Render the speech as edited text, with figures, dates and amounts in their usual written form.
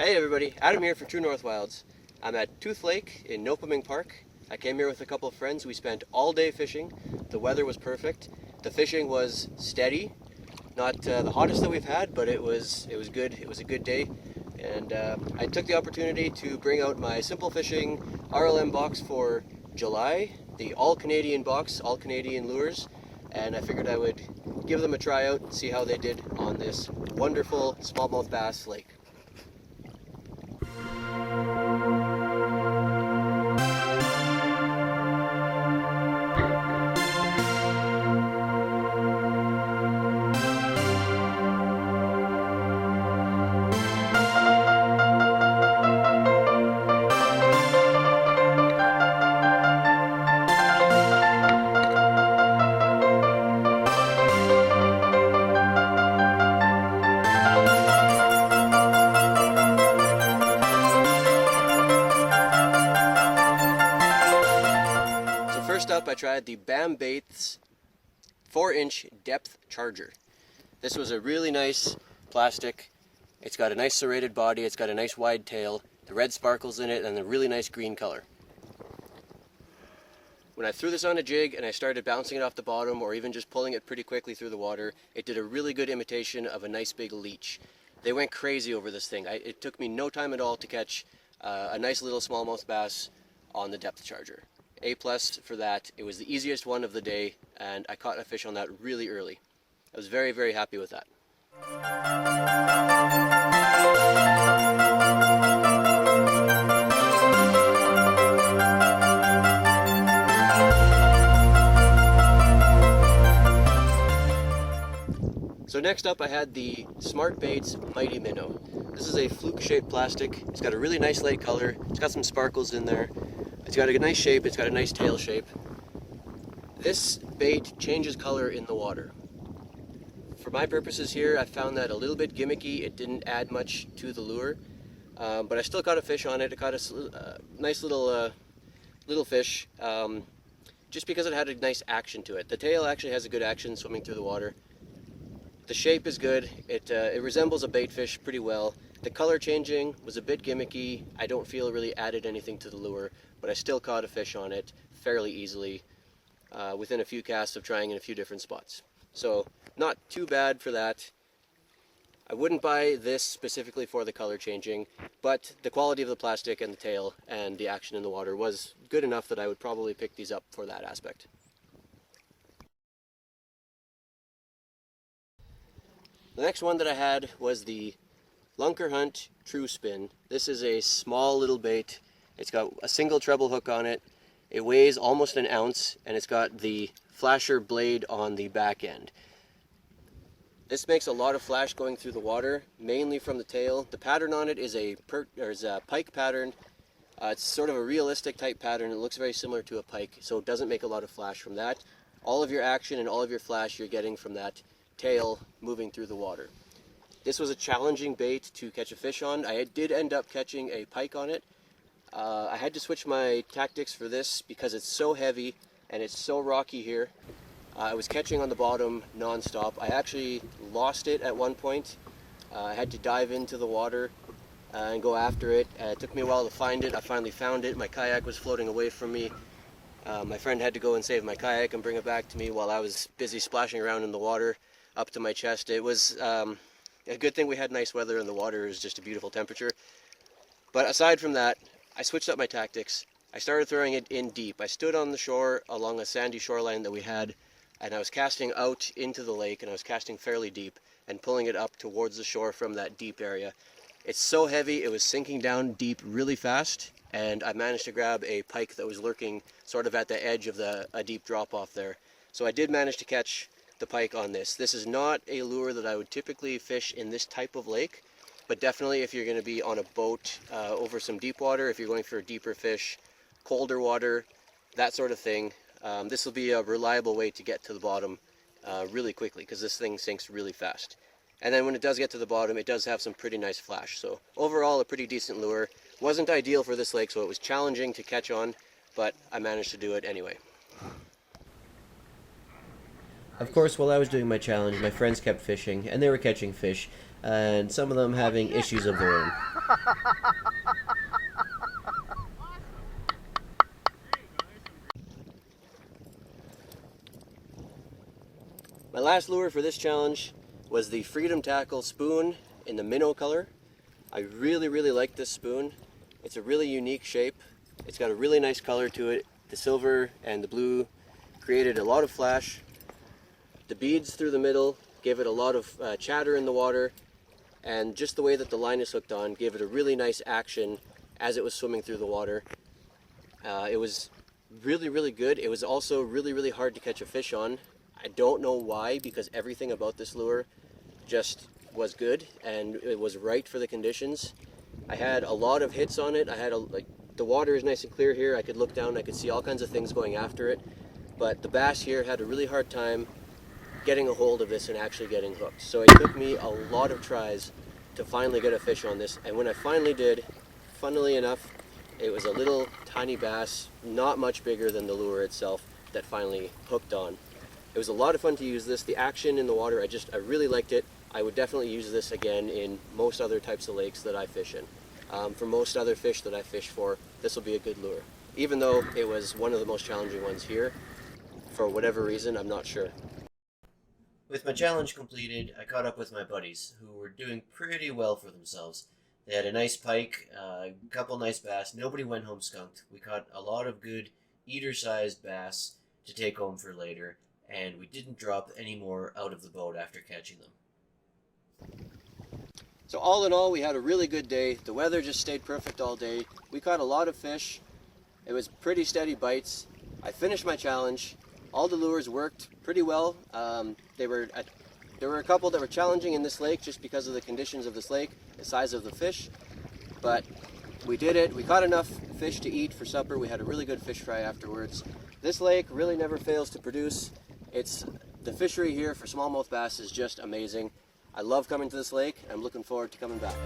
Hey everybody, Adam here for True North Wilds. I'm at Tooth Lake in Nopaming Park. I came here with a couple of friends. We spent all day fishing. The weather was perfect. The fishing was steady. Not the hottest that we've had, but it was good. It was a good day. And I took the opportunity to bring out my Simple Fishing RLM box for July, the all Canadian box, all Canadian lures. And I figured I would give them a try out and see how they did on this wonderful smallmouth bass lake. First up, I tried the Bam Baits 4-inch depth charger. This was a really nice plastic. It's got a nice serrated body, it's got a nice wide tail, the red sparkles in it, and a really nice green color. When I threw this on a jig and I started bouncing it off the bottom or even just pulling it pretty quickly through the water, it did a really good imitation of a nice big leech. They went crazy over this thing. It took me no time at all to catch a nice little smallmouth bass on the depth charger. A+ for that. It was the easiest one of the day, and I caught a fish on that really early. I was very, very happy with that. So next up I had the Smart Baits Mighty Minnow. This is a fluke-shaped plastic. It's got a really nice light color. It's got some sparkles in there. It's got a nice shape, it's got a nice tail shape. This bait changes color in the water. For my purposes here, I found that a little bit gimmicky. It didn't add much to the lure, but I still caught a fish on it. I caught a nice little fish, just because it had a nice action to it. The tail actually has a good action swimming through the water. The shape is good. It resembles a bait fish pretty well. The color changing was a bit gimmicky. I don't feel it really added anything to the lure, but I still caught a fish on it fairly easily within a few casts of trying in a few different spots. So not too bad for that. I wouldn't buy this specifically for the color changing, but the quality of the plastic and the tail and the action in the water was good enough that I would probably pick these up for that aspect. The next one that I had was the Lunker Hunt True Spin. This is a small little bait. It's got a single treble hook on it. It weighs almost an ounce, and it's got the flasher blade on the back end. This makes a lot of flash going through the water, mainly from the tail. The pattern on it is a pike pattern. It's sort of a realistic type pattern. It looks very similar to a pike, so it doesn't make a lot of flash from that. All of your action and all of your flash you're getting from that tail moving through the water. This was a challenging bait to catch a fish on. I did end up catching a pike on it. I had to switch my tactics for this because it's so heavy and it's so rocky here. I was catching on the bottom non-stop. I actually lost it at one point. I had to dive into the water and go after it. It took me a while to find it. I finally found it. My kayak was floating away from me. My friend had to go and save my kayak and bring it back to me while I was busy splashing around in the water up to my chest. It was a good thing we had nice weather and the water is just a beautiful temperature. But aside from that, I switched up my tactics. I started throwing it in deep. I stood on the shore along a sandy shoreline that we had, and I was casting out into the lake, and I was casting fairly deep and pulling it up towards the shore from that deep area. It's so heavy, it was sinking down deep really fast, and I managed to grab a pike that was lurking sort of at the edge of a deep drop off there. So I did manage to catch the pike on this. This is not a lure that I would typically fish in this type of lake, but definitely if you're going to be on a boat over some deep water, if you're going for deeper fish, colder water, that sort of thing, this will be a reliable way to get to the bottom really quickly because this thing sinks really fast. And then when it does get to the bottom, it does have some pretty nice flash. So overall, a pretty decent lure. Wasn't ideal for this lake, so it was challenging to catch on, but I managed to do it anyway. Of course, while I was doing my challenge, my friends kept fishing, and they were catching fish. and some of them having issues of their own. My last lure for this challenge was the Freedom Tackle spoon in the minnow color. I really like this spoon. It's a really unique shape. It's got a really nice color to it. The silver and the blue created a lot of flash. The beads through the middle gave it a lot of chatter in the water, and just the way that the line is hooked on gave it a really nice action as it was swimming through the water. It was really good. It was also really hard to catch a fish on. I don't know why, because everything about this lure just was good and it was right for the conditions. I had a lot of hits on it. I had the water is nice and clear here. I could look down, I could see all kinds of things going after it, but the bass here had a really hard time getting a hold of this and actually getting hooked. So it took me a lot of tries to finally get a fish on this, and when I finally did, funnily enough, it was a little tiny bass, not much bigger than the lure itself, that finally hooked on. It was a lot of fun to use this. The action in the water, I really liked it. I would definitely use this again in most other types of lakes that I fish in. For most other fish that I fish for, this will be a good lure. Even though it was one of the most challenging ones here, for whatever reason, I'm not sure. With my challenge completed, I caught up with my buddies, who were doing pretty well for themselves. They had a nice pike, a couple nice bass. Nobody went home skunked. We caught a lot of good eater-sized bass to take home for later, and we didn't drop any more out of the boat after catching them. So all in all, we had a really good day. The weather just stayed perfect all day. We caught a lot of fish. It was pretty steady bites. I finished my challenge. All the lures worked pretty well. There were a couple that were challenging in this lake just because of the conditions of this lake, the size of the fish, but we did it. We caught enough fish to eat for supper. We had a really good fish fry afterwards. This lake really never fails to produce. The fishery here for smallmouth bass is just amazing. I love coming to this lake. I'm looking forward to coming back.